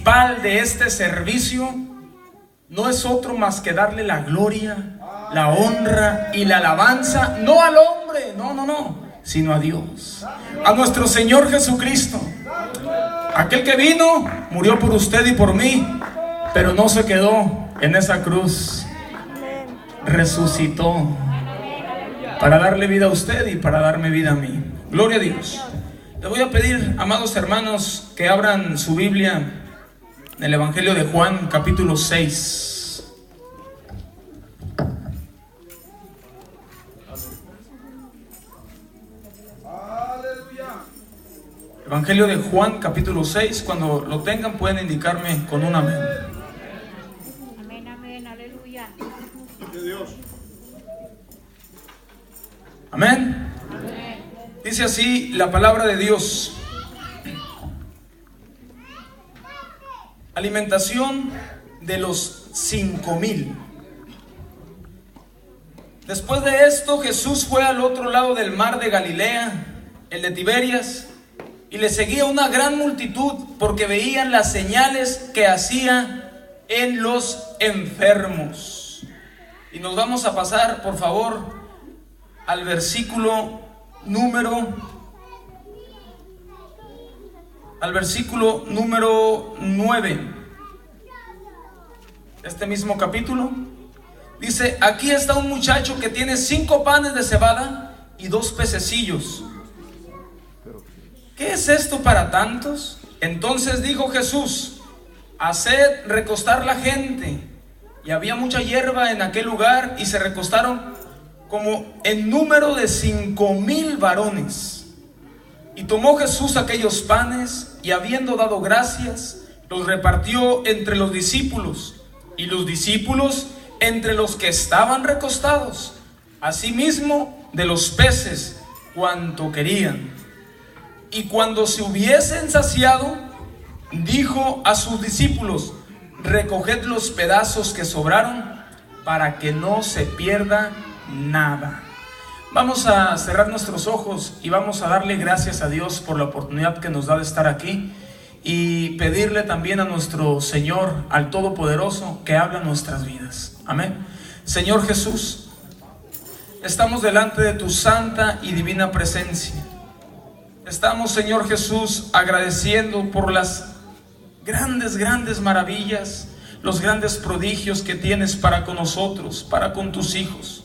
principal de este servicio no es otro más que darle la gloria, la honra y la alabanza, no al hombre, no, sino a Dios, a nuestro Señor Jesucristo, aquel que vino, murió por usted y por mí, pero no se quedó en esa cruz, resucitó para darle vida a usted y para darme vida a mí. Gloria a Dios. Les voy a pedir, amados hermanos, que abran su Biblia en el Evangelio de Juan, capítulo 6. Evangelio de Juan, capítulo 6. Cuando lo tengan pueden indicarme con un amén. Amén, amén, aleluya. Amén. Dice así la palabra de Dios. Alimentación de los 5,000. Después de esto, Jesús fue al otro lado del mar de Galilea, el de Tiberias, y le seguía una gran multitud porque veían las señales que hacía en los enfermos. Y nos vamos a pasar, por favor, al versículo número 9, este mismo capítulo. Dice: aquí está un muchacho que tiene 5 panes de cebada y 2 pececillos. ¿Qué es esto para tantos? Entonces dijo Jesús: haced recostar la gente. Y había mucha hierba en aquel lugar, y se recostaron como en número de 5,000 varones. Y tomó Jesús aquellos panes, y habiendo dado gracias, los repartió entre los discípulos, y los discípulos entre los que estaban recostados, asimismo de los peces cuanto querían. Y cuando se hubiesen saciado, dijo a sus discípulos: recoged los pedazos que sobraron, para que no se pierda nada. Vamos a cerrar nuestros ojos y vamos a darle gracias a Dios por la oportunidad que nos da de estar aquí, y pedirle también a nuestro Señor, al Todopoderoso, que habla nuestras vidas. Amén. Señor Jesús, estamos delante de tu santa y divina presencia. Estamos, Señor Jesús, agradeciendo por las grandes maravillas, los grandes prodigios que tienes para con nosotros, para con tus hijos.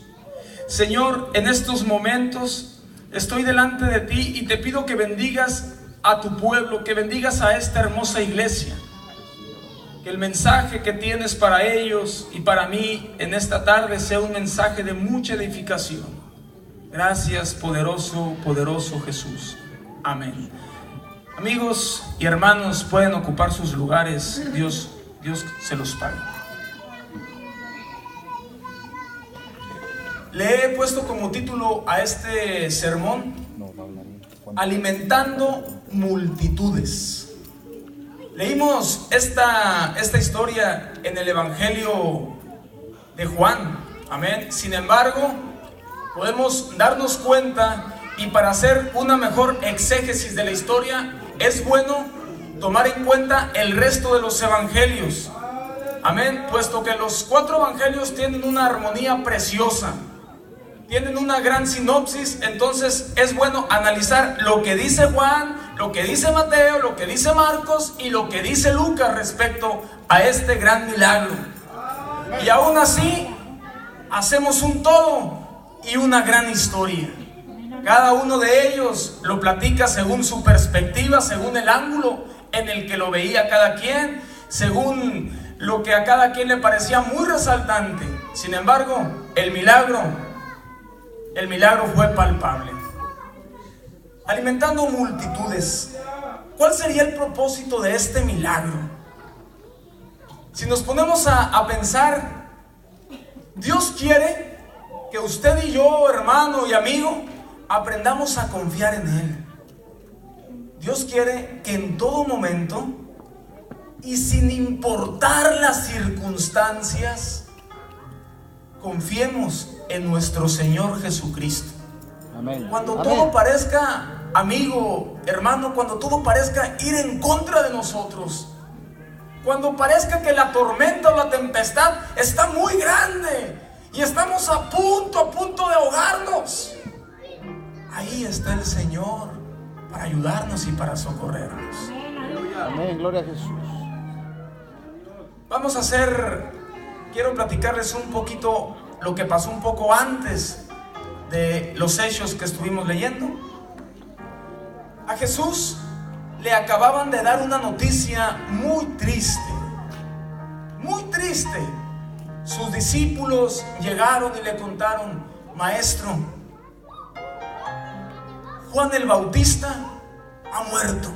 Señor, en estos momentos estoy delante de ti y te pido que bendigas a tu pueblo, que bendigas a esta hermosa iglesia, que el mensaje que tienes para ellos y para mí en esta tarde sea un mensaje de mucha edificación. Gracias, poderoso Jesús. Amén. Amigos y hermanos, pueden ocupar sus lugares. Dios se los pague. Le he puesto como título a este sermón: alimentando multitudes. Leímos esta historia en el Evangelio de Juan. Amén. Sin embargo, podemos darnos cuenta, y para hacer una mejor exégesis de la historia, es bueno tomar en cuenta el resto de los evangelios. Amén. Puesto que los 4 evangelios tienen una armonía preciosa, tienen una gran sinopsis, entonces es bueno analizar lo que dice Juan, lo que dice Mateo, lo que dice Marcos y lo que dice Lucas respecto a este gran milagro. Y aún así, hacemos un todo y una gran historia. Cada uno de ellos lo platica según su perspectiva, según el ángulo en el que lo veía cada quien, según lo que a cada quien le parecía muy resaltante. Sin embargo, el milagro fue palpable. Alimentando multitudes. ¿Cuál sería el propósito de este milagro? Si nos ponemos a pensar, Dios quiere que usted y yo, hermano y amigo, aprendamos a confiar en Él. Dios quiere que en todo momento y sin importar las circunstancias, confiemos en nuestro Señor Jesucristo. Amén. Cuando Amén. todo parezca, amigo, hermano, cuando todo parezca ir en contra de nosotros, cuando parezca que la tormenta o la tempestad está muy grande y estamos a punto de ahogarnos, ahí está el Señor para ayudarnos y para socorrernos. Amén, gloria a Jesús. Quiero platicarles un poquito lo que pasó un poco antes de los hechos que estuvimos leyendo. A Jesús le acababan de dar una noticia muy triste, muy triste. Sus discípulos llegaron y le contaron: Maestro, Juan el Bautista ha muerto,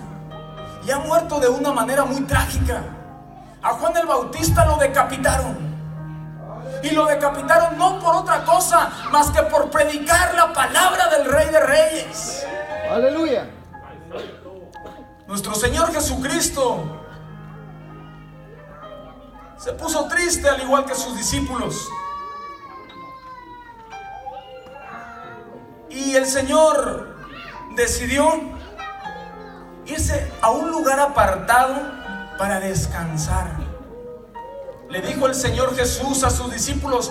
y ha muerto de una manera muy trágica. A Juan el Bautista lo decapitaron, y lo decapitaron no por otra cosa más que por predicar la palabra del Rey de Reyes. Aleluya. Nuestro Señor Jesucristo se puso triste al igual que sus discípulos, y el Señor decidió irse a un lugar apartado para descansar. Le dijo el Señor Jesús a sus discípulos: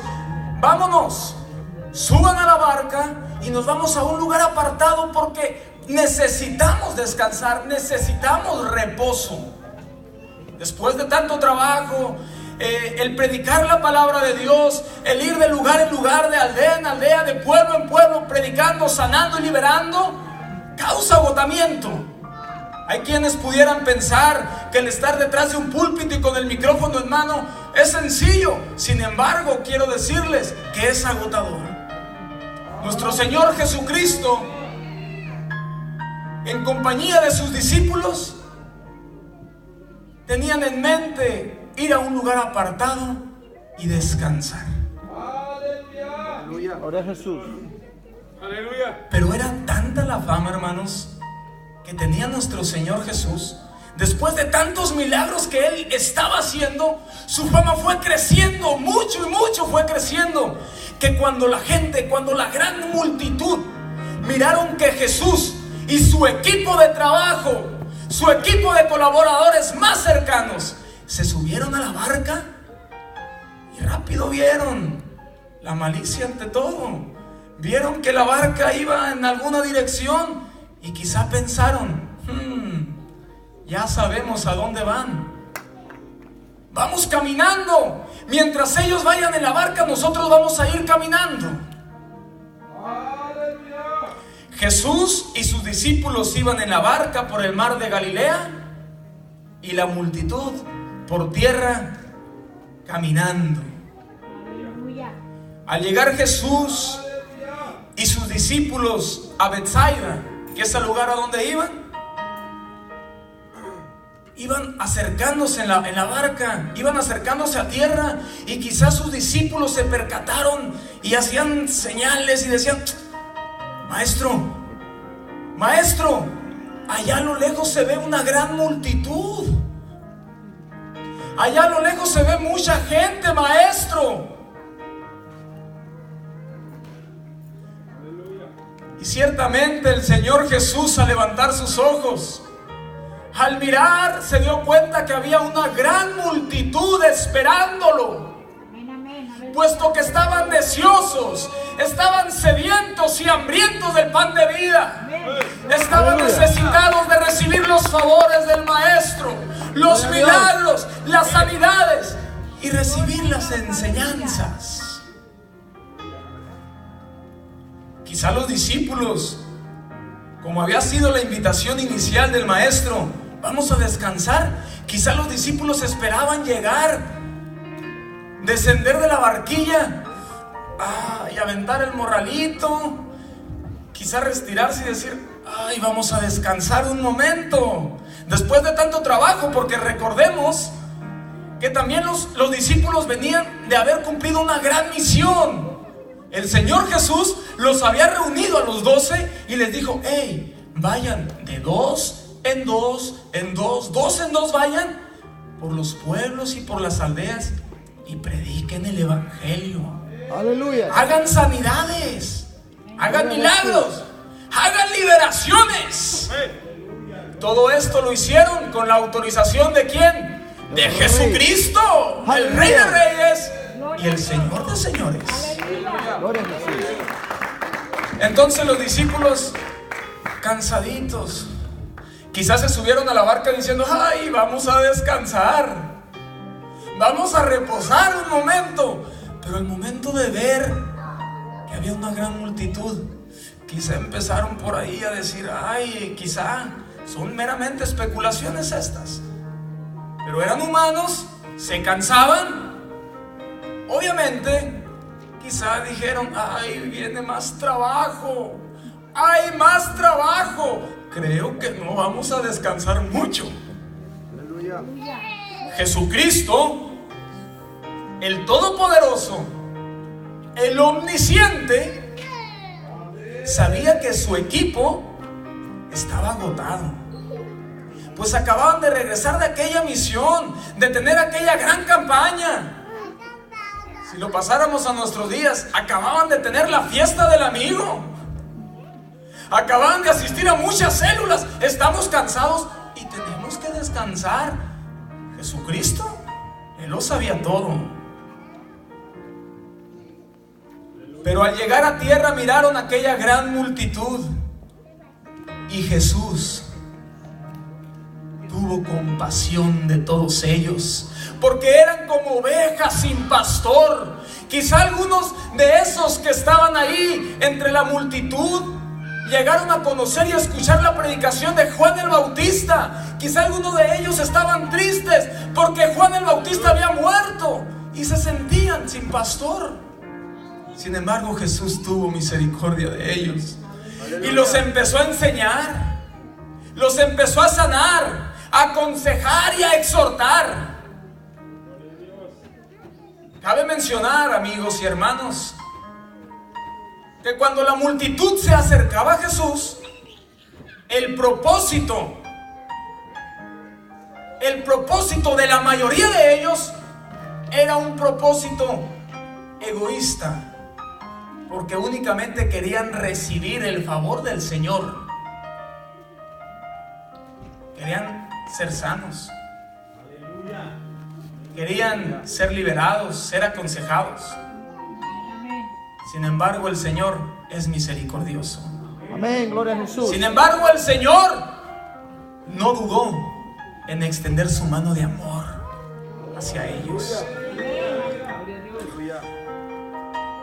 vámonos, suban a la barca y nos vamos a un lugar apartado porque necesitamos descansar, necesitamos reposo. Después de tanto trabajo, el predicar la palabra de Dios, el ir de lugar en lugar, de aldea en aldea, de pueblo en pueblo, predicando, sanando y liberando, causa agotamiento. Hay quienes pudieran pensar que el estar detrás de un púlpito y con el micrófono en mano es sencillo. Sin embargo, quiero decirles que es agotador. Nuestro Señor Jesucristo, en compañía de sus discípulos, tenían en mente ir a un lugar apartado y descansar. Aleluya. Gloria a Jesús. Aleluya. Pero era tanta la fama, hermanos, que tenía nuestro Señor Jesús. Después de tantos milagros que Él estaba haciendo, su fama fue creciendo mucho y mucho fue creciendo, que cuando la gente, cuando la gran multitud miraron que Jesús y su equipo de trabajo, su equipo de colaboradores más cercanos, se subieron a la barca, y rápido vieron la malicia ante todo. Vieron que la barca iba en alguna dirección y quizá pensaron: ya sabemos a dónde van. Vamos caminando. Mientras ellos vayan en la barca, nosotros vamos a ir caminando. Jesús y sus discípulos iban en la barca por el mar de Galilea, y la multitud por tierra caminando. Al llegar Jesús y sus discípulos a Betsaida, que es el lugar a donde iban acercándose en la barca, iban acercándose a tierra, y quizás sus discípulos se percataron y hacían señales y decían: Maestro, allá a lo lejos se ve una gran multitud. Allá a lo lejos se ve mucha gente, Maestro. Y ciertamente el Señor Jesús, al levantar sus ojos, al mirar, se dio cuenta que había una gran multitud esperándolo, puesto que estaban deseosos, estaban sedientos y hambrientos del pan de vida. Estaban necesitados de recibir los favores del Maestro, los milagros, las sanidades y recibir las enseñanzas. Quizá los discípulos, como había sido la invitación inicial del Maestro, vamos a descansar, quizá los discípulos esperaban llegar, descender de la barquilla y aventar el morralito, quizá retirarse y decir: ay, vamos a descansar un momento después de tanto trabajo, porque recordemos que también los discípulos venían de haber cumplido una gran misión. El Señor Jesús los había reunido a los 12 y les dijo: hey, vayan de dos en dos vayan por los pueblos y por las aldeas y prediquen el evangelio. Aleluya. Hagan sanidades, hagan milagros, hagan liberaciones. Todo esto lo hicieron con la autorización ¿de quién? de Jesucristo, el Rey de Reyes y el Señor de Señores. Gloria a Jesús. Entonces los discípulos, cansaditos, quizás se subieron a la barca diciendo: ay, vamos a descansar, vamos a reposar un momento. Pero el momento de ver que había una gran multitud, quizá empezaron por ahí a decir: ay, quizá son meramente especulaciones estas. Pero eran humanos, se cansaban. Obviamente, quizá dijeron: ay, viene más trabajo, hay más trabajo. Creo que no vamos a descansar mucho. Aleluya. Jesucristo, el Todopoderoso, el Omnisciente, sabía que su equipo estaba agotado, pues acababan de regresar de aquella misión, de tener aquella gran campaña. Si lo pasáramos a nuestros días, acababan de tener la fiesta del amigo, acababan de asistir a muchas células. Estamos cansados y tenemos que descansar. Jesucristo, Él lo sabía todo. Pero al llegar a tierra miraron aquella gran multitud y Jesús tuvo compasión de todos ellos, porque eran como ovejas sin pastor. Quizá algunos de esos que estaban ahí entre la multitud llegaron a conocer y a escuchar la predicación de Juan el Bautista. Quizá algunos de ellos estaban tristes porque Juan el Bautista había muerto y se sentían sin pastor. Sin embargo, Jesús tuvo misericordia de ellos y los empezó a enseñar, los empezó a sanar, a aconsejar y a exhortar. Cabe mencionar, amigos y hermanos, que cuando la multitud se acercaba a Jesús, el propósito de la mayoría de ellos era un propósito egoísta, porque únicamente querían recibir el favor del Señor. Querían ser sanos, querían ser liberados, ser aconsejados. Sin embargo, el Señor es misericordioso. Amén, gloria a Jesús. Sin embargo, el Señor no dudó en extender su mano de amor hacia ellos.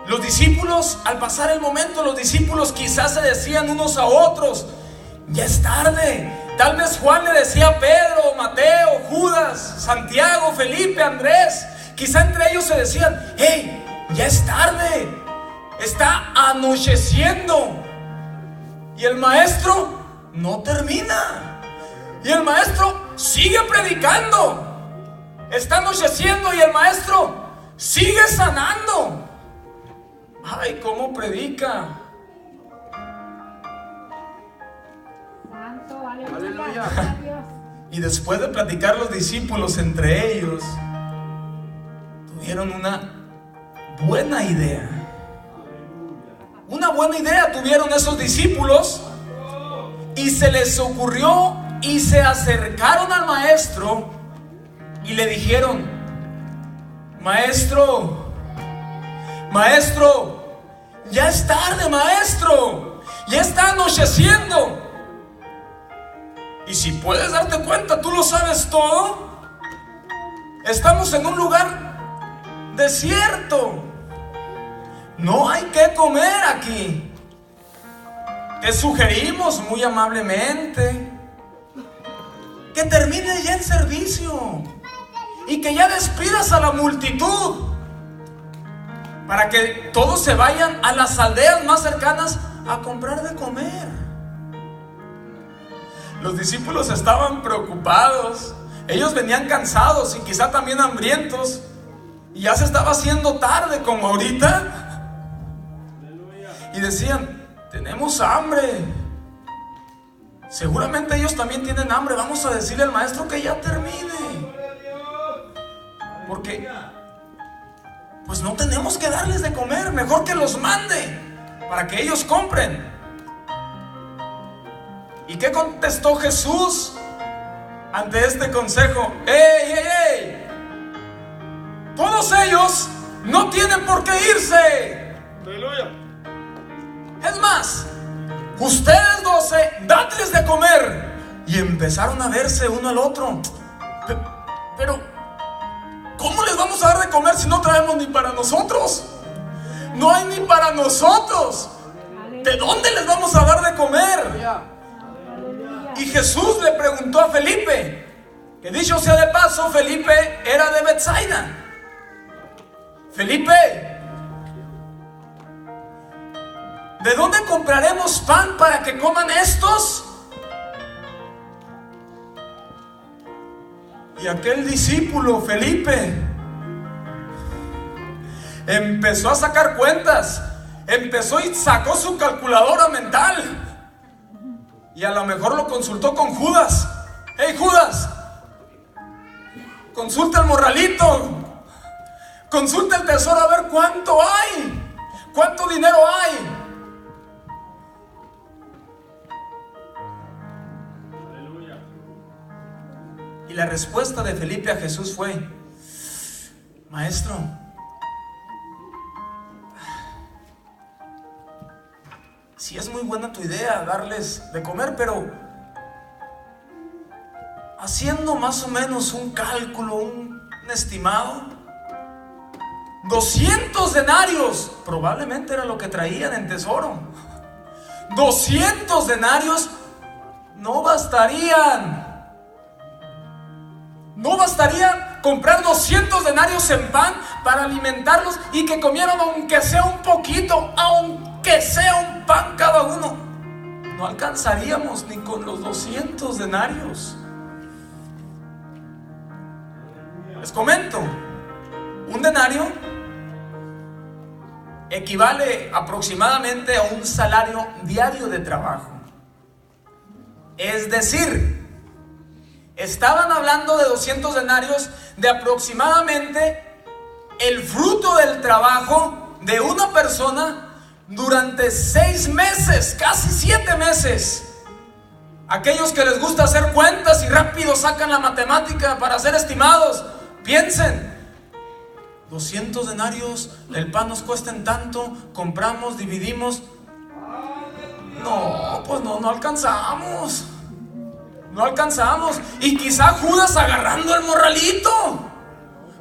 Los discípulos, al pasar el momento, los discípulos quizás se decían unos a otros: ya es tarde. Tal vez Juan le decía a Pedro, Mateo, Judas, Santiago, Felipe, Andrés. Quizá entre ellos se decían: hey, ya es tarde, está anocheciendo. Y el maestro no termina. Y el maestro sigue predicando. Está anocheciendo y el maestro sigue sanando. Ay, cómo predica. Santo, aleluya. Gloria a Dios. Y después de platicar los discípulos entre ellos, tuvieron una buena idea. Una buena idea tuvieron esos discípulos y se les ocurrió y se acercaron al maestro y le dijeron: maestro, ya es tarde, maestro, ya está anocheciendo. Y si puedes darte cuenta, tú lo sabes todo. Estamos en un lugar desierto. No hay que comer aquí. Te sugerimos muy amablemente que termine ya el servicio y que ya despidas a la multitud para que todos se vayan a las aldeas más cercanas a comprar de comer. Los discípulos estaban preocupados. Ellos venían cansados y quizá también hambrientos, y ya se estaba haciendo tarde como ahorita. Y decían: tenemos hambre. Seguramente ellos también tienen hambre. Vamos a decirle al maestro que ya termine, porque pues no tenemos que darles de comer. Mejor que los mande para que ellos compren. ¿Y qué contestó Jesús? ante este consejo. ¡Ey, ey, ey! Todos ellos no tienen por qué irse. Aleluya. Es más, ustedes 12, dadles de comer. Y empezaron a verse uno al otro. Pero, ¿cómo les vamos a dar de comer si no traemos ni para nosotros? No hay ni para nosotros. ¿De dónde les vamos a dar de comer? Y Jesús le preguntó a Felipe, que dicho sea de paso, Felipe era de Betsaida. Felipe, ¿de dónde compraremos pan para que coman estos? Y aquel discípulo, Felipe, empezó a sacar cuentas. Empezó y sacó su calculadora mental. Y a lo mejor lo consultó con Judas. ¡Hey, Judas! Consulta el morralito. Consulta el tesoro a ver cuánto hay. ¿Cuánto dinero hay? Y la respuesta de Felipe a Jesús fue: Maestro, sí es muy buena tu idea darles de comer, pero haciendo más o menos un cálculo, un estimado, 200 denarios, probablemente era lo que traían en tesoro. 200 denarios no bastarían. No bastaría comprar 200 denarios en pan para alimentarlos y que comieran aunque sea un poquito, aunque sea un pan cada uno. No alcanzaríamos ni con los 200 denarios. Les comento, un denario equivale aproximadamente a un salario diario de trabajo. Es decir, estaban hablando de 200 denarios, de aproximadamente el fruto del trabajo de una persona durante 6 meses, casi 7 meses. Aquellos que les gusta hacer cuentas y rápido sacan la matemática para hacer estimados, piensen: 200 denarios, el pan nos cuesta en tanto, compramos, dividimos. No, pues no alcanzamos. No alcanzamos. Y quizá Judas agarrando el morralito.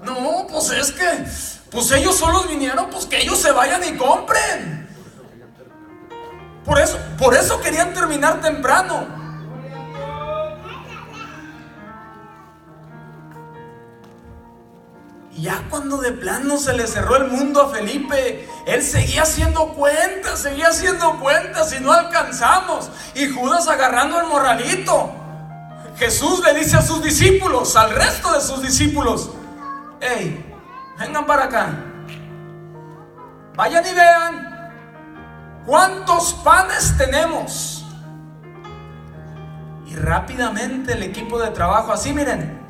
No, pues es que, pues ellos solos vinieron, pues que ellos se vayan y compren. Por eso querían terminar temprano. Y ya cuando de plano se le cerró el mundo a Felipe, él seguía haciendo cuentas y no alcanzamos. Y Judas agarrando el morralito. Jesús le dice a sus discípulos, al resto de sus discípulos: hey, vengan para acá, vayan y vean cuántos panes tenemos. Y rápidamente el equipo de trabajo, así miren,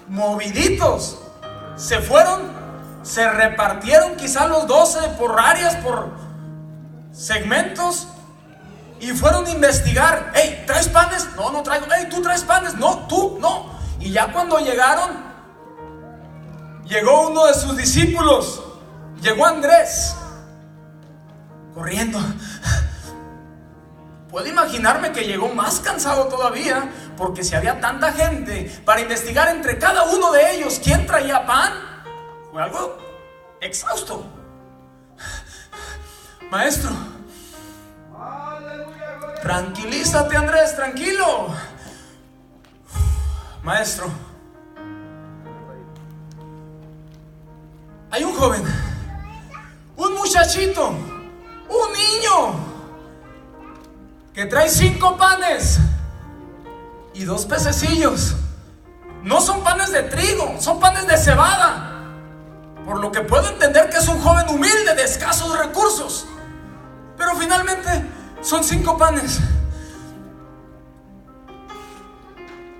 moviditos, se fueron, se repartieron quizá los 12 por áreas, por segmentos, y fueron a investigar. Hey, ¿traes panes? No, no traigo. Hey, ¿tú traes panes? No, tú, no. Y ya cuando llegaron, llegó uno de sus discípulos, llegó Andrés, corriendo. Puedo imaginarme que llegó más cansado todavía, porque si había tanta gente para investigar entre cada uno de ellos quién traía pan, fue algo exhausto. Maestro, tranquilízate, Andrés, tranquilo. Maestro, hay un joven, un muchachito, un niño que trae 5 panes y 2 pececillos. No son panes de trigo, son panes de cebada. Por lo que puedo entender que es un joven humilde, de escasos recursos. Pero finalmente son 5 panes.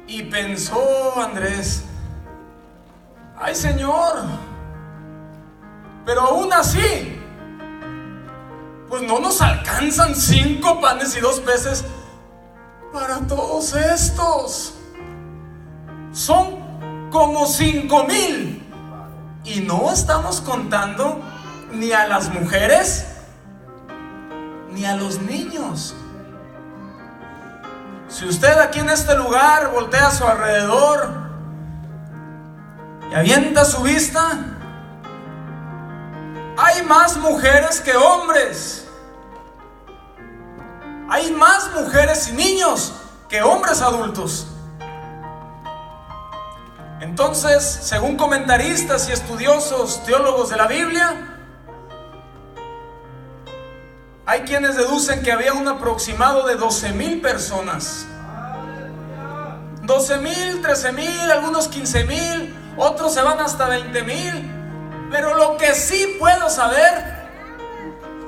Y pensó Andrés: ay, Señor, pero aún así, pues no nos alcanzan 5 panes y 2 peces para todos estos. Son como 5,000. Y no estamos contando ni a las mujeres ni a los niños. Si usted aquí en este lugar voltea a su alrededor y avienta su vista, hay más mujeres que hombres. Hay más mujeres y niños que hombres adultos. Entonces, según comentaristas y estudiosos, teólogos de la Biblia, hay quienes deducen que había un aproximado de 12,000 personas. 12,000, 13,000, algunos 15,000, otros se van hasta 20,000. Pero lo que sí puedo saber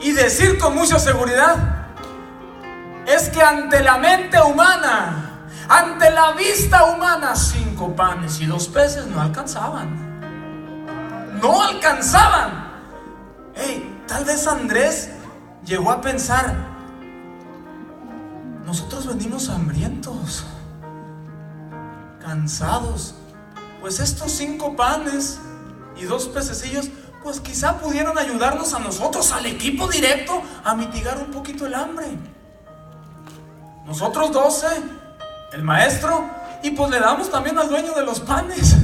y decir con mucha seguridad es que ante la mente humana, ante la vista humana, 5 panes y 2 peces no alcanzaban. No alcanzaban. Tal vez Andrés llegó a pensar: nosotros venimos hambrientos, cansados, pues estos 5 panes y 2 pececillos, pues quizá pudieron ayudarnos a nosotros, al equipo directo, a mitigar un poquito el hambre. Nosotros 12, el maestro, y pues le damos también al dueño de los panes.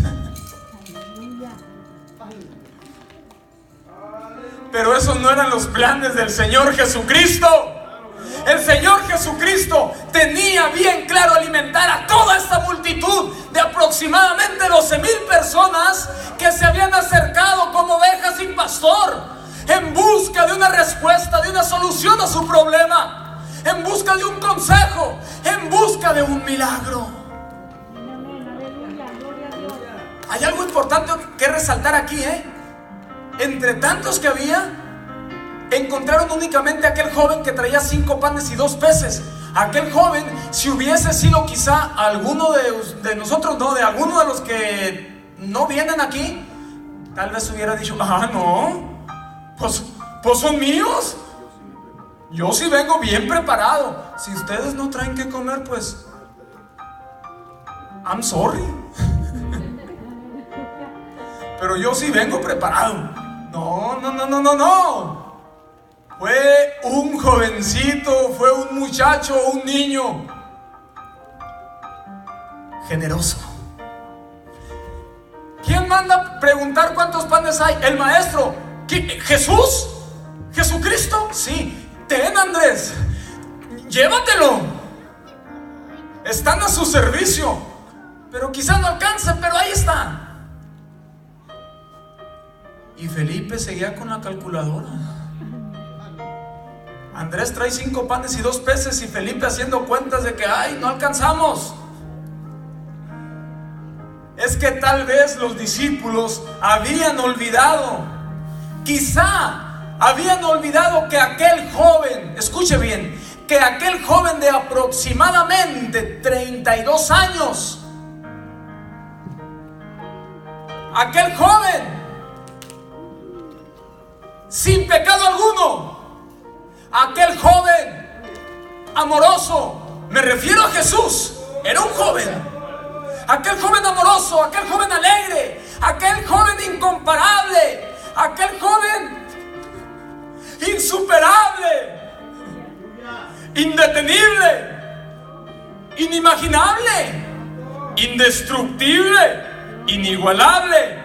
Pero esos no eran los planes del Señor Jesucristo. El Señor Jesucristo tenía bien claro alimentar a toda esta multitud de aproximadamente 12,000 personas que se habían acercado como ovejas sin pastor, en busca de una respuesta, de una solución a su problema, en busca de un consejo, en busca de un milagro. Hay algo importante que resaltar aquí, Entre tantos que había, encontraron únicamente a aquel joven que traía 5 panes y 2 peces. Aquel joven, si hubiese sido quizá alguno de nosotros, no, de alguno de los que no vienen aquí, tal vez hubiera dicho: no, pues son míos. Yo sí vengo bien preparado. Si ustedes no traen que comer, pues I'm sorry. Pero yo sí vengo preparado. No. Fue un jovencito, fue un muchacho, un niño generoso. ¿Quién manda preguntar cuántos panes hay? El maestro. ¿Jesús? ¿Jesucristo? Sí. Ten, Andrés, llévatelo. Están a su servicio. Pero quizás no alcance, pero ahí está. Y Felipe seguía con la calculadora. Andrés trae 5 panes y 2 peces y Felipe haciendo cuentas de que no alcanzamos. Es que tal vez los discípulos habían olvidado, quizá habían olvidado que aquel joven, escuche bien, que aquel joven de aproximadamente 32 años, aquel joven sin pecado alguno, aquel joven amoroso, me refiero a Jesús, era un joven, aquel joven amoroso, aquel joven alegre, aquel joven incomparable, aquel joven insuperable, indetenible, inimaginable, indestructible, inigualable,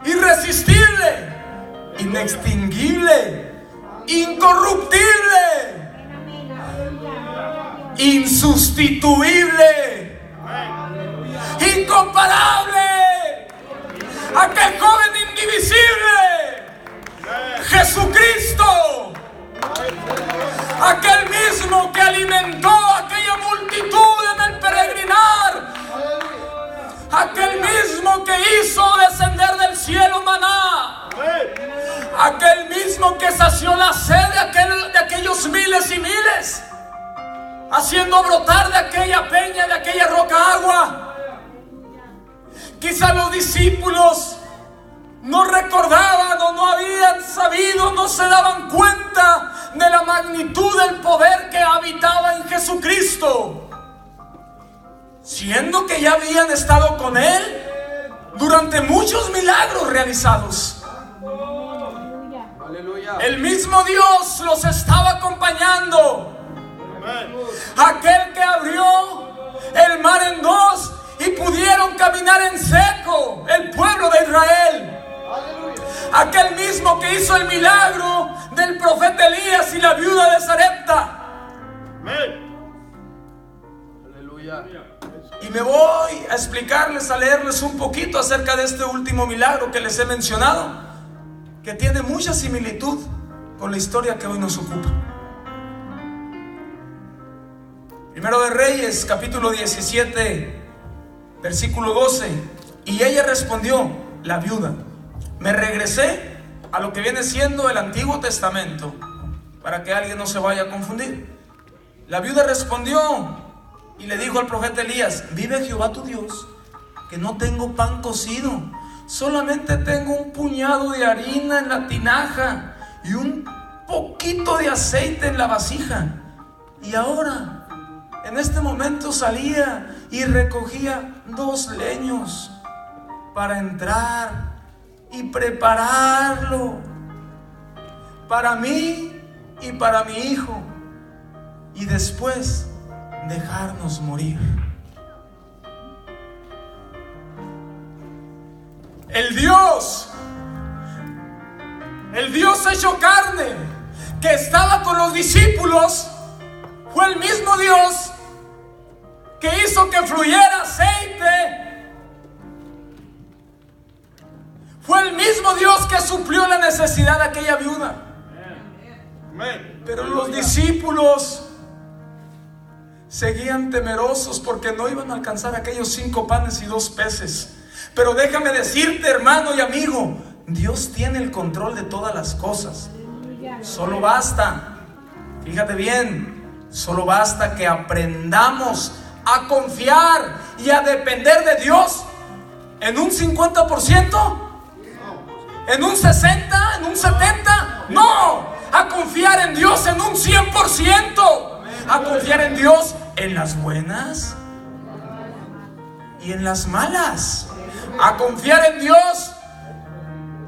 irresistible, inextinguible, incorruptible, insustituible, incomparable, aquel joven indivisible, Jesucristo, aquel mismo que alimentó a aquella multitud en el peregrinar, aquel mismo que hizo descender del cielo maná, aquel mismo que sació la sed de aquellos miles y miles, haciendo brotar de aquella peña, de aquella roca agua. Quizá los discípulos no recordaban o no habían sabido, no se daban cuenta de la magnitud del poder que habitaba en Jesucristo. siendo que ya habían estado con él durante muchos milagros realizados. Aleluya. El mismo Dios los estaba acompañando. Aquel que abrió el mar en dos y pudieron caminar en seco el pueblo de Israel. Aquel mismo que hizo el milagro del profeta Elías y la viuda de Sarepta. Aleluya. Y me voy a explicarles, a leerles un poquito acerca de este último milagro que les he mencionado, que tiene mucha similitud con la historia que hoy nos ocupa. Primero de Reyes, capítulo 17, versículo 12. Y ella respondió, la viuda: me regresé a lo que viene siendo el Antiguo Testamento, para que alguien no se vaya a confundir. La viuda respondió y le dijo al profeta Elías: vive Jehová tu Dios, que no tengo pan cocido, solamente tengo un puñado de harina en la tinaja y un poquito de aceite en la vasija. Y ahora, en este momento salía y recogía 2 leños para entrar y prepararlo para mí y para mi hijo, y después dejarnos morir. El Dios hecho carne, que estaba con los discípulos, fue el mismo Dios que hizo que fluyera aceite. Fue el mismo Dios que suplió la necesidad de aquella viuda. Pero los discípulos seguían temerosos porque no iban a alcanzar aquellos 5 panes y 2 peces. Pero déjame decirte, hermano y amigo, Dios tiene el control de todas las cosas. Solo basta, fíjate bien, solo basta que aprendamos a confiar y a depender de Dios en un 50%, en un 60%, en un 70%. No, a confiar en Dios en un 100%. A confiar en Dios en las buenas y en las malas. A confiar en Dios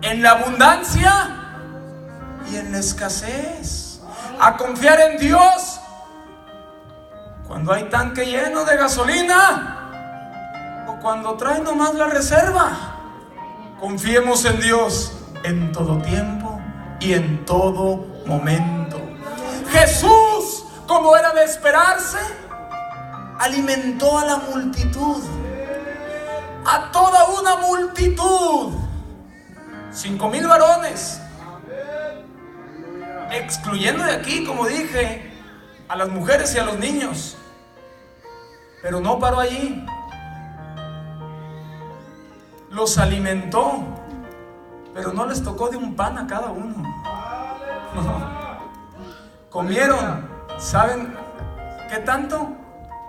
en la abundancia y en la escasez. A confiar en Dios cuando hay tanque lleno de gasolina o cuando trae nomás la reserva. Confiemos en Dios en todo tiempo y en todo momento. Jesús, como era de esperarse, alimentó a la multitud, a toda una multitud, 5,000 varones, excluyendo de aquí, como dije, a las mujeres y a los niños. Pero no paró allí, los alimentó, pero no les tocó de un pan a cada uno. Comieron, ¿saben qué tanto?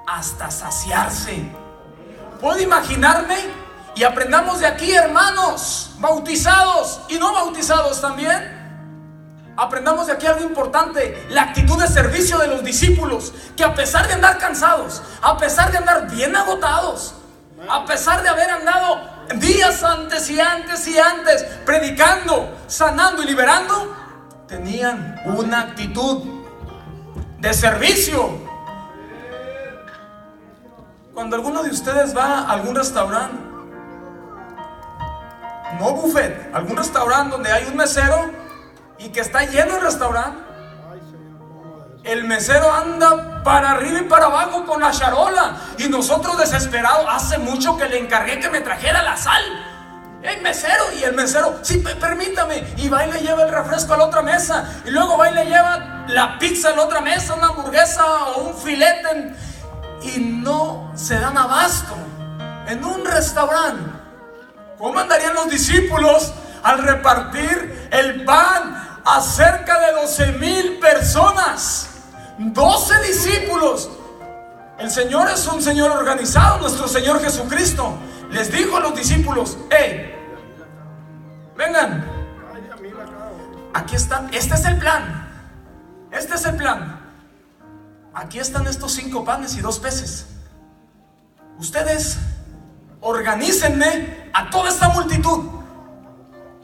Hasta saciarse. ¿Puedo imaginarme? Y aprendamos de aquí, hermanos, bautizados y no bautizados también. Aprendamos de aquí algo importante: la actitud de servicio de los discípulos, que a pesar de andar cansados, a pesar de andar bien agotados, a pesar de haber andado días antes y antes y antes predicando, sanando y liberando, tenían una actitud de servicio. Cuando alguno de ustedes va a algún restaurante, no buffet, algún restaurante donde hay un mesero y que está lleno el restaurante, el mesero anda para arriba y para abajo con la charola, y nosotros desesperados, hace mucho que le encargué que me trajera la sal. El mesero, y el mesero, sí, permítame, y va y le lleva el refresco a la otra mesa, y luego va y le lleva la pizza a la otra mesa, una hamburguesa o un filete, y no se dan abasto en un restaurante. ¿Cómo andarían los discípulos al repartir el pan a cerca de 12,000 personas? 12 discípulos. El Señor es un Señor organizado. Nuestro Señor Jesucristo les dijo a los discípulos: hey, vengan, aquí están, este es el plan, este es el plan. Aquí están estos 5 panes y 2 peces. ustedes organícenme a toda esta multitud.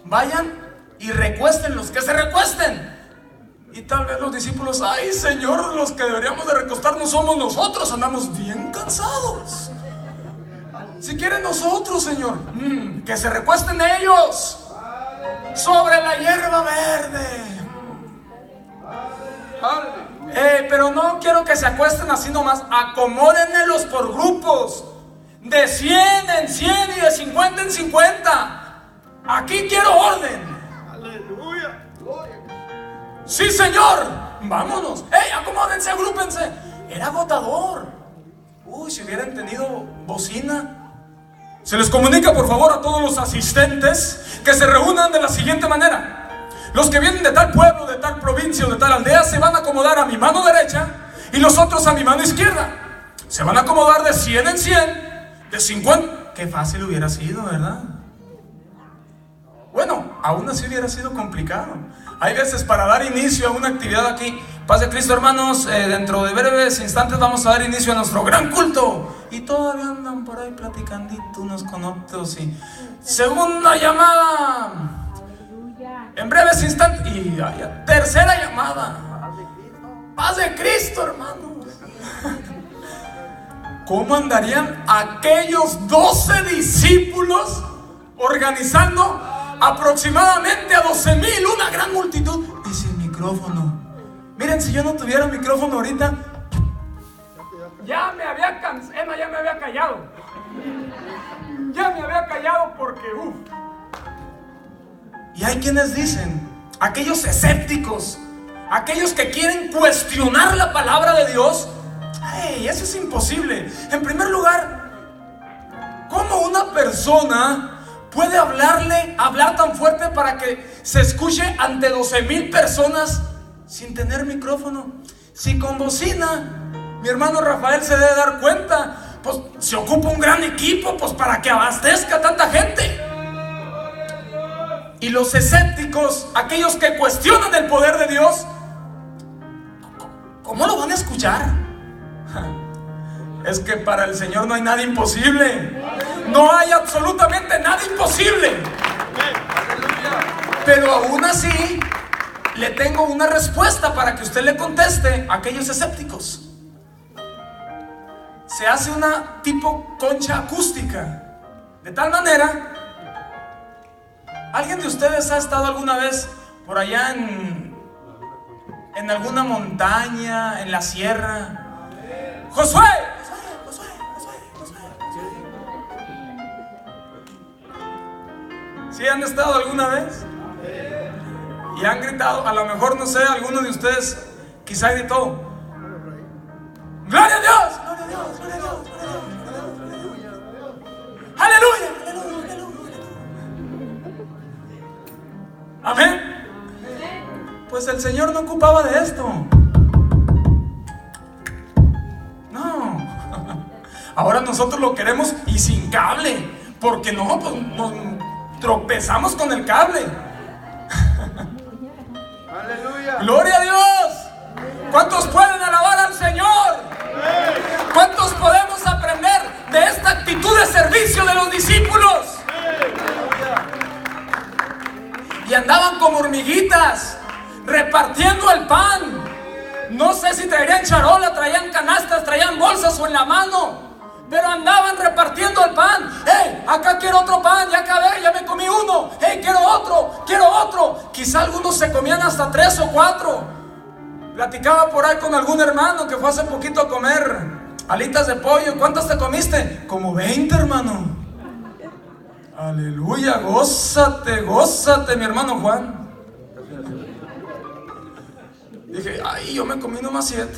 Vayan y recuesten los que se recuesten. Y tal vez los discípulos: ay, Señor, los que deberíamos de recostarnos somos nosotros, andamos bien cansados. Si quieren nosotros, Señor, que se recuesten ellos sobre la hierba verde. Pero no quiero que se acuesten así nomás. Acomódenmelos por grupos, de 100 en 100 y de 50 en 50. Aquí quiero orden. Aleluya. Sí, Señor, vámonos. Acomódense, agrúpense. Era agotador. Uy, si hubieran tenido bocina. Se les comunica, por favor, a todos los asistentes que se reúnan de la siguiente manera: los que vienen de tal pueblo, de tal provincia o de tal aldea se van a acomodar a mi mano derecha y los otros a mi mano izquierda. Se van a acomodar de 100 en 100, de 50. Qué fácil hubiera sido, ¿verdad? Bueno, aún así hubiera sido complicado. Hay veces para dar inicio a una actividad aquí. Paz de Cristo, hermanos, dentro de breves instantes vamos a dar inicio a nuestro gran culto. Y todavía andan por ahí platicandito unos con otros. Y segunda llamada en breves instantes. Y tercera llamada. Paz de Cristo, hermanos. ¿Cómo andarían aquellos 12 discípulos organizando aproximadamente a 12,000, una gran multitud, y sin micrófono? Miren, si yo no tuviera micrófono ahorita, ya me había callado. Ya me había callado porque Y hay quienes dicen, aquellos escépticos, aquellos que quieren cuestionar la palabra de Dios: hey, eso es imposible. En primer lugar, ¿cómo una persona puede hablar tan fuerte para que se escuche ante 12,000 personas sin tener micrófono? Si con bocina, mi hermano Rafael se debe dar cuenta, pues se ocupa un gran equipo, pues para que abastezca a tanta gente. Y los escépticos, aquellos que cuestionan el poder de Dios, ¿cómo lo van a escuchar? Es que para el Señor no hay nada imposible. No hay absolutamente nada imposible. Pero aún así, le tengo una respuesta para que usted le conteste a aquellos escépticos. Se hace una tipo concha acústica, de tal manera. ¿Alguien de ustedes ha estado alguna vez por allá en alguna montaña, en la sierra? ¡Josué! ¿Sí han estado alguna vez? Y han gritado, a lo mejor, no sé, alguno de ustedes quizá gritó: ¡Gloria a Dios! ¡Gloria a Dios! ¡Gloria a Dios! ¡Aleluya! Amén. Pues el Señor no ocupaba de esto. No. Ahora nosotros lo queremos y sin cable, porque no, pues nos tropezamos con el cable. Aleluya. ¡Gloria a Dios! ¿Cuántos pueden alabar al Señor? ¿Cuántos podemos aprender de esta actitud de servicio de los discípulos? Y andaban como hormiguitas repartiendo el pan. No sé si traían charola, traían canastas, traían bolsas o en la mano, pero andaban repartiendo el pan. ¡Hey! Acá quiero otro pan, ya acabé, ya me comí uno. ¡Hey! Quiero otro, quiero otro. Quizá algunos se comían hasta 3 o 4. Platicaba por ahí con algún hermano que fue hace poquito a comer alitas de pollo. ¿Cuántas te comiste? Como 20, hermano. Aleluya, gózate, gózate, mi hermano Juan. Dije, ay, yo me comí nomás 7.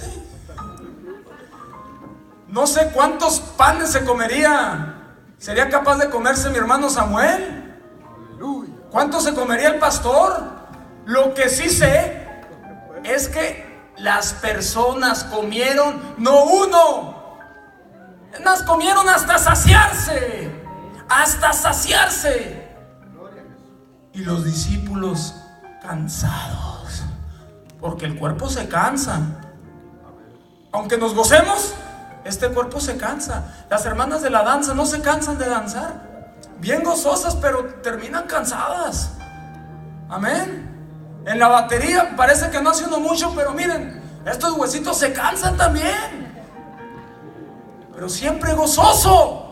No sé cuántos panes se comería. ¿Sería capaz de comerse mi hermano Samuel? ¿Cuánto se comería el pastor? Lo que sí sé es que las personas comieron, no uno, más comieron hasta saciarse. Hasta saciarse. Y los discípulos cansados, porque el cuerpo se cansa. Aunque nos gocemos, este cuerpo se cansa. Las hermanas de la danza no se cansan de danzar, bien gozosas, pero terminan cansadas. Amén. En la batería parece que no hace uno mucho, pero miren, estos huesitos se cansan también, pero siempre gozoso.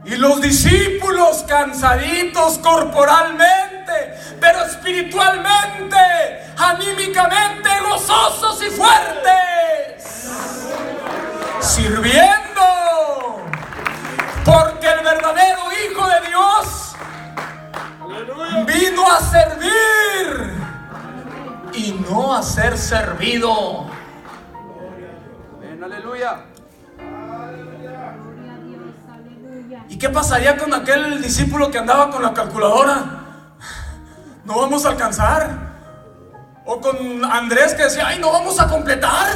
Y los discípulos cansaditos corporalmente, pero espiritualmente, anímicamente gozosos y fuertes, sirviendo, porque el verdadero Hijo de Dios vino a servir y no a ser servido. Amén, aleluya. ¿Y qué pasaría con aquel discípulo que andaba con la calculadora? No vamos a alcanzar. O con Andrés que decía, ay, no vamos a completar.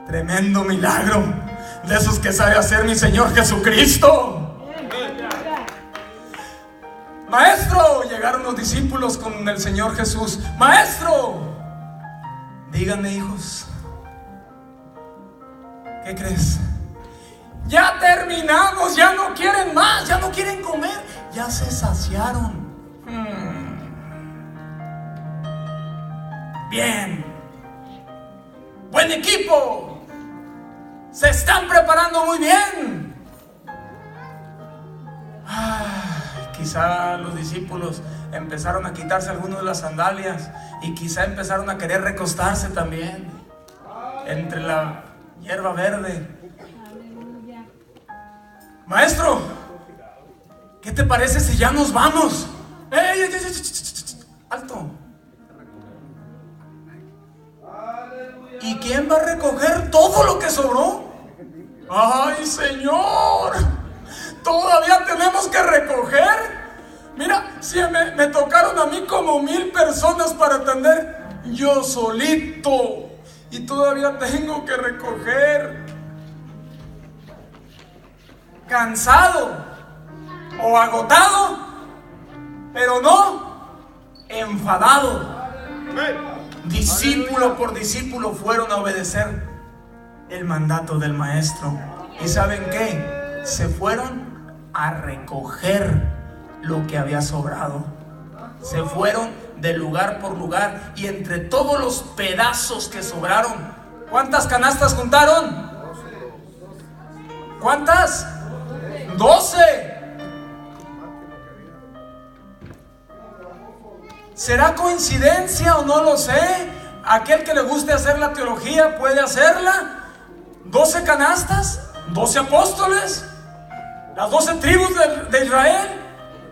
Tremendo milagro, de esos que sabe hacer mi Señor Jesucristo. Maestro, llegaron los discípulos con el Señor Jesús. Maestro, díganme, hijos, ¿qué crees? Ya terminamos, ya no quieren más, ya no quieren comer, ya se saciaron. Bien, buen equipo, se están preparando muy bien. Quizá los discípulos empezaron a quitarse algunas de las sandalias y quizá empezaron a querer recostarse también entre la hierba verde. Maestro, ¿qué te parece si ya nos vamos? ¡Ey! ¡Alto! ¿Y quién va a recoger todo lo que sobró? ¡Ay, Señor! ¿Todavía tenemos que recoger? Mira, si me tocaron a mí como 1000 personas para atender, yo solito, y todavía tengo que recoger. Cansado o agotado, pero no enfadado. Discípulo por discípulo fueron a obedecer el mandato del maestro. ¿Y saben qué? Se fueron a recoger lo que había sobrado. Se fueron de lugar por lugar, y entre todos los pedazos que sobraron, ¿cuántas canastas juntaron? ¿Cuántas? 12. ¿Será coincidencia o no lo sé? Aquel que le guste hacer la teología puede hacerla. 12 canastas, 12 apóstoles, las 12 tribus de Israel.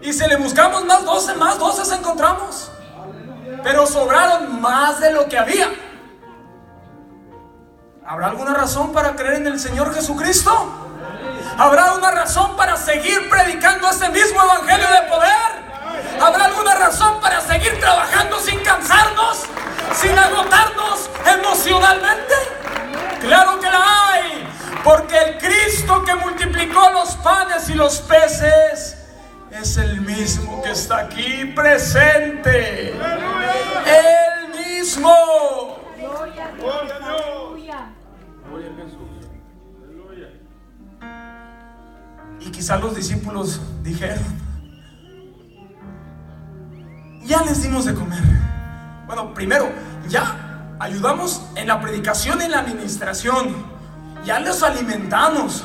Y si le buscamos más 12 encontramos. Pero sobraron más de lo que había. ¿Habrá alguna razón para creer en el Señor Jesucristo? ¿Habrá una razón para seguir predicando este mismo evangelio de poder? ¿Habrá alguna razón para seguir trabajando sin cansarnos, sin agotarnos emocionalmente? Claro que la hay, porque el Cristo que multiplicó los panes y los peces es el mismo que está aquí presente. El mismo. Gloria a Dios. Aleluya. Gloria a Jesús. Aleluya. Y quizás los discípulos dijeron, ya les dimos de comer. Bueno, primero, ya ayudamos en la predicación y en la administración. Ya los alimentamos.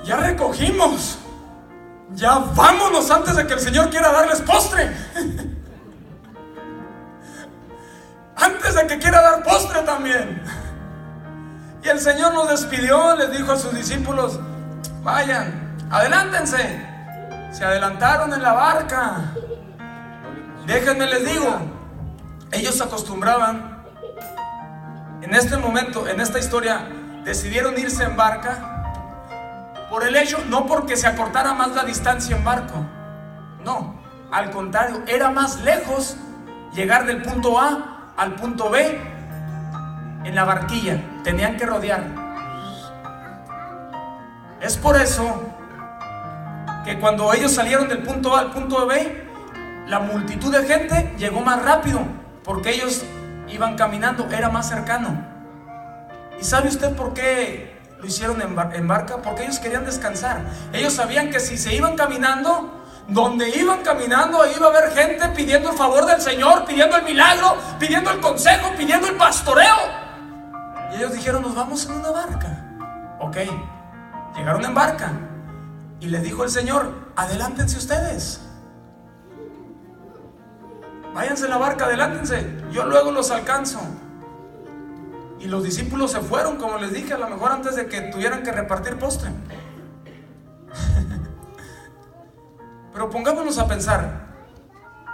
Ya recogimos. Ya vámonos antes de que el Señor quiera darles postre. Antes de que quiera dar postre también. Y el Señor nos despidió, les dijo a sus discípulos, vayan, adelántense. Se adelantaron en la barca. Déjenme les digo, ellos acostumbraban, en este momento, en esta historia, decidieron irse en barca por el hecho, no porque se acortara más la distancia en barco, no, al contrario, era más lejos llegar del punto A al punto B en la barquilla, tenían que rodear. Es por eso que cuando ellos salieron del punto A al punto B, la multitud de gente llegó más rápido, porque ellos iban caminando, era más cercano. ¿Y sabe usted por qué lo hicieron en barca? Porque ellos querían descansar. Ellos sabían que si se iban caminando, donde iban caminando, ahí iba a haber gente pidiendo el favor del Señor, pidiendo el milagro, pidiendo el consejo, pidiendo el pastoreo. Y ellos dijeron: nos vamos en una barca. Ok, llegaron en barca y les dijo el Señor: adelántense ustedes, váyanse en la barca, adelántense, yo luego los alcanzo. Y los discípulos se fueron, como les dije, a lo mejor antes de que tuvieran que repartir postre. Pero pongámonos a pensar,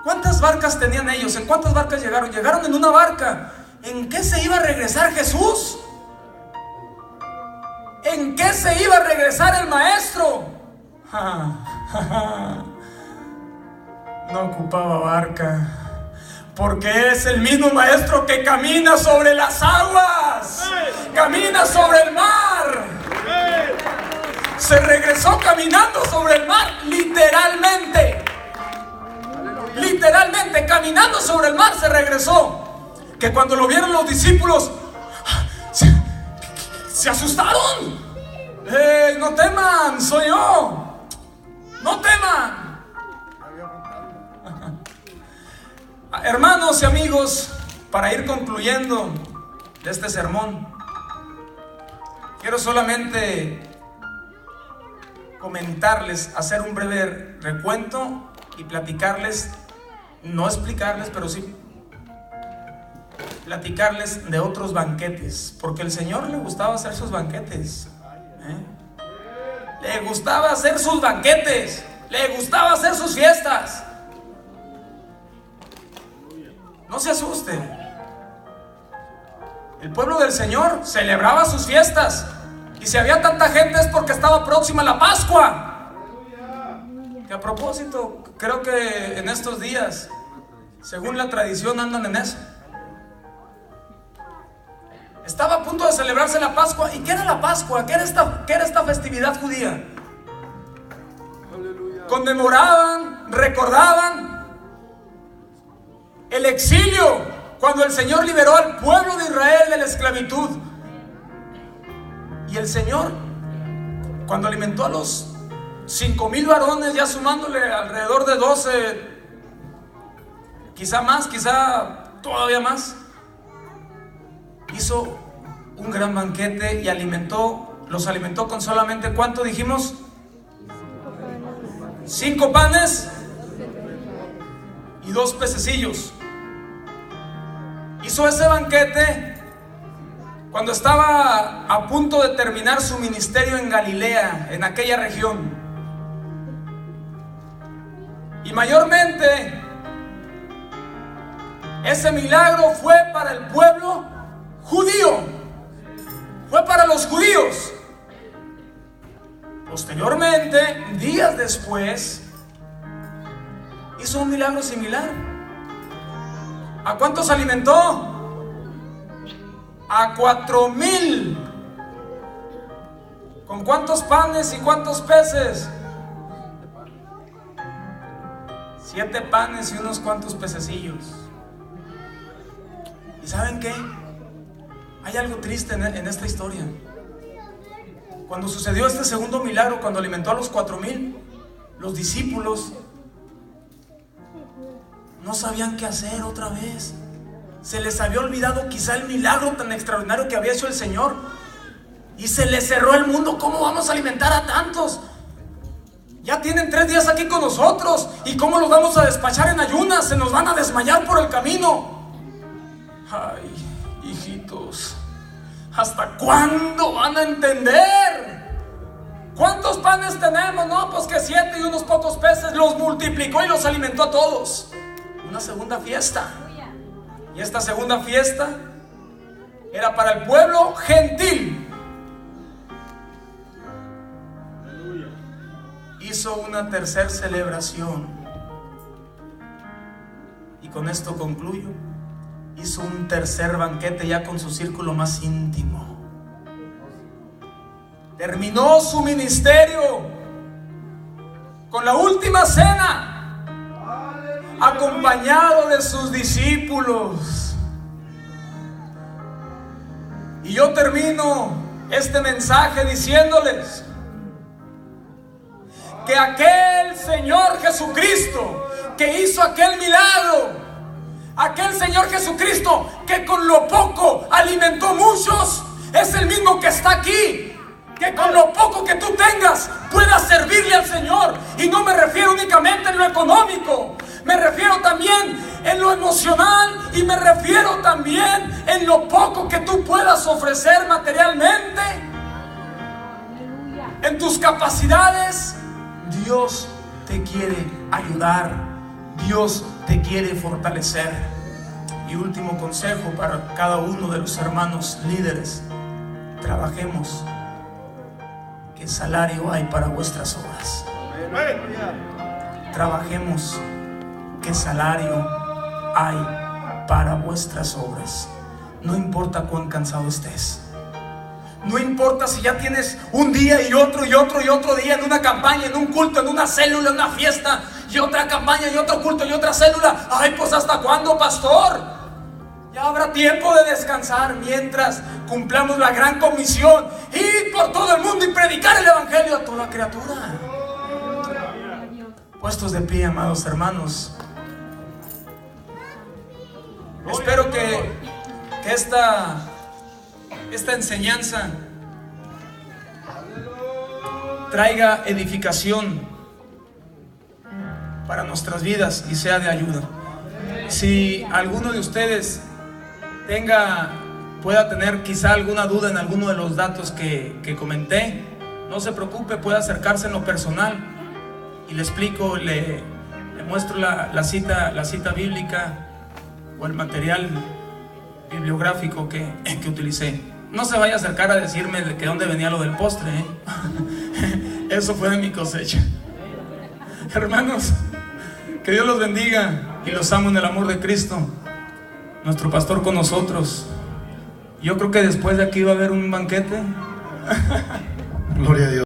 ¿cuántas barcas tenían ellos? ¿En cuántas barcas llegaron? Llegaron en una barca. ¿En qué se iba a regresar Jesús? ¿En qué se iba a regresar el maestro? No ocupaba barca, porque es el mismo maestro que camina sobre las aguas, camina sobre el mar. Se regresó caminando sobre el mar, literalmente. Literalmente, caminando sobre el mar se regresó. Que cuando lo vieron los discípulos, se asustaron. No teman, soy yo. No teman. Hermanos y amigos, para ir concluyendo de este sermón, quiero solamente comentarles, hacer un breve recuento y platicarles, no explicarles, pero sí platicarles de otros banquetes, porque el Señor le gustaba hacer sus banquetes, le gustaba hacer sus banquetes, le gustaba hacer sus fiestas. No se asuste, el pueblo del Señor celebraba sus fiestas. Y si había tanta gente es porque estaba próxima la Pascua. Que a propósito, creo que en estos días, según la tradición, andan en eso. Estaba a punto de celebrarse la Pascua. ¿Y qué era la Pascua? ¿Qué era esta festividad judía? Conmemoraban, recordaban el exilio, cuando el Señor liberó al pueblo de Israel de la esclavitud. Y el Señor, cuando alimentó a los 5,000 varones, ya sumándole alrededor de 12, quizá más, quizá todavía más, hizo un gran banquete y los alimentó con solamente, ¿cuánto dijimos? 5 panes y 2 pececillos. Hizo ese banquete cuando estaba a punto de terminar su ministerio en Galilea, en aquella región. Y mayormente ese milagro fue para el pueblo judío, fue para los judíos. Posteriormente, días después, hizo un milagro similar. ¿A cuántos alimentó? A 4,000. ¿Con cuántos panes y cuántos peces? 7 panes y unos cuantos pececillos. ¿Y saben qué? Hay algo triste en esta historia. Cuando sucedió este segundo milagro, cuando alimentó a los 4,000, los discípulos no sabían qué hacer otra vez. Se les había olvidado quizá el milagro tan extraordinario que había hecho el Señor, y se les cerró el mundo. ¿Cómo vamos a alimentar a tantos? Ya tienen 3 días aquí con nosotros, ¿y cómo los vamos a despachar en ayunas? Se nos van a desmayar por el camino. Ay, hijitos, ¿hasta cuándo van a entender? ¿Cuántos panes tenemos? No, pues que 7 y unos pocos peces. Los multiplicó y los alimentó a todos. Una segunda fiesta. Y esta segunda fiesta era para el pueblo gentil. Hizo una tercera celebración. Y con esto concluyo. Hizo un tercer banquete ya con su círculo más íntimo. Terminó su ministerio con la última cena. acompañado de sus discípulos. Y yo termino este mensaje diciéndoles que aquel Señor Jesucristo que hizo aquel milagro, aquel Señor Jesucristo que con lo poco alimentó muchos, es el mismo que está aquí. Que con lo poco que tú tengas puedas servirle al Señor. Y no me refiero únicamente en lo económico, me refiero también en lo emocional, y me refiero también en lo poco que tú puedas ofrecer materialmente. En tus capacidades, Dios te quiere ayudar, Dios te quiere fortalecer. Y último consejo para cada uno de los hermanos líderes: trabajemos. ¿Qué salario hay para vuestras obras? Trabajemos. ¿Qué salario hay para vuestras obras? No importa cuán cansado estés. No importa si ya tienes un día y otro y otro y otro día, en una campaña, en un culto, en una célula, en una fiesta, y otra campaña y otro culto y otra célula. Ay, pues ¿hasta cuándo, pastor? Ya habrá tiempo de descansar mientras cumplamos la gran comisión: ir por todo el mundo y predicar el evangelio a toda criatura. Puestos de pie, amados hermanos, espero que esta enseñanza traiga edificación para nuestras vidas y sea de ayuda. Si alguno de ustedes pueda tener quizá alguna duda en alguno de los datos que comenté, no se preocupe, puede acercarse en lo personal y le explico, le muestro la cita bíblica o el material bibliográfico que utilicé. No se vaya a acercar a decirme de que dónde venía lo del postre, ¿eh? Eso fue de mi cosecha. Hermanos, que Dios los bendiga y los amo en el amor de Cristo. Nuestro pastor con nosotros. Yo creo que después de aquí va a haber un banquete. Gloria a Dios.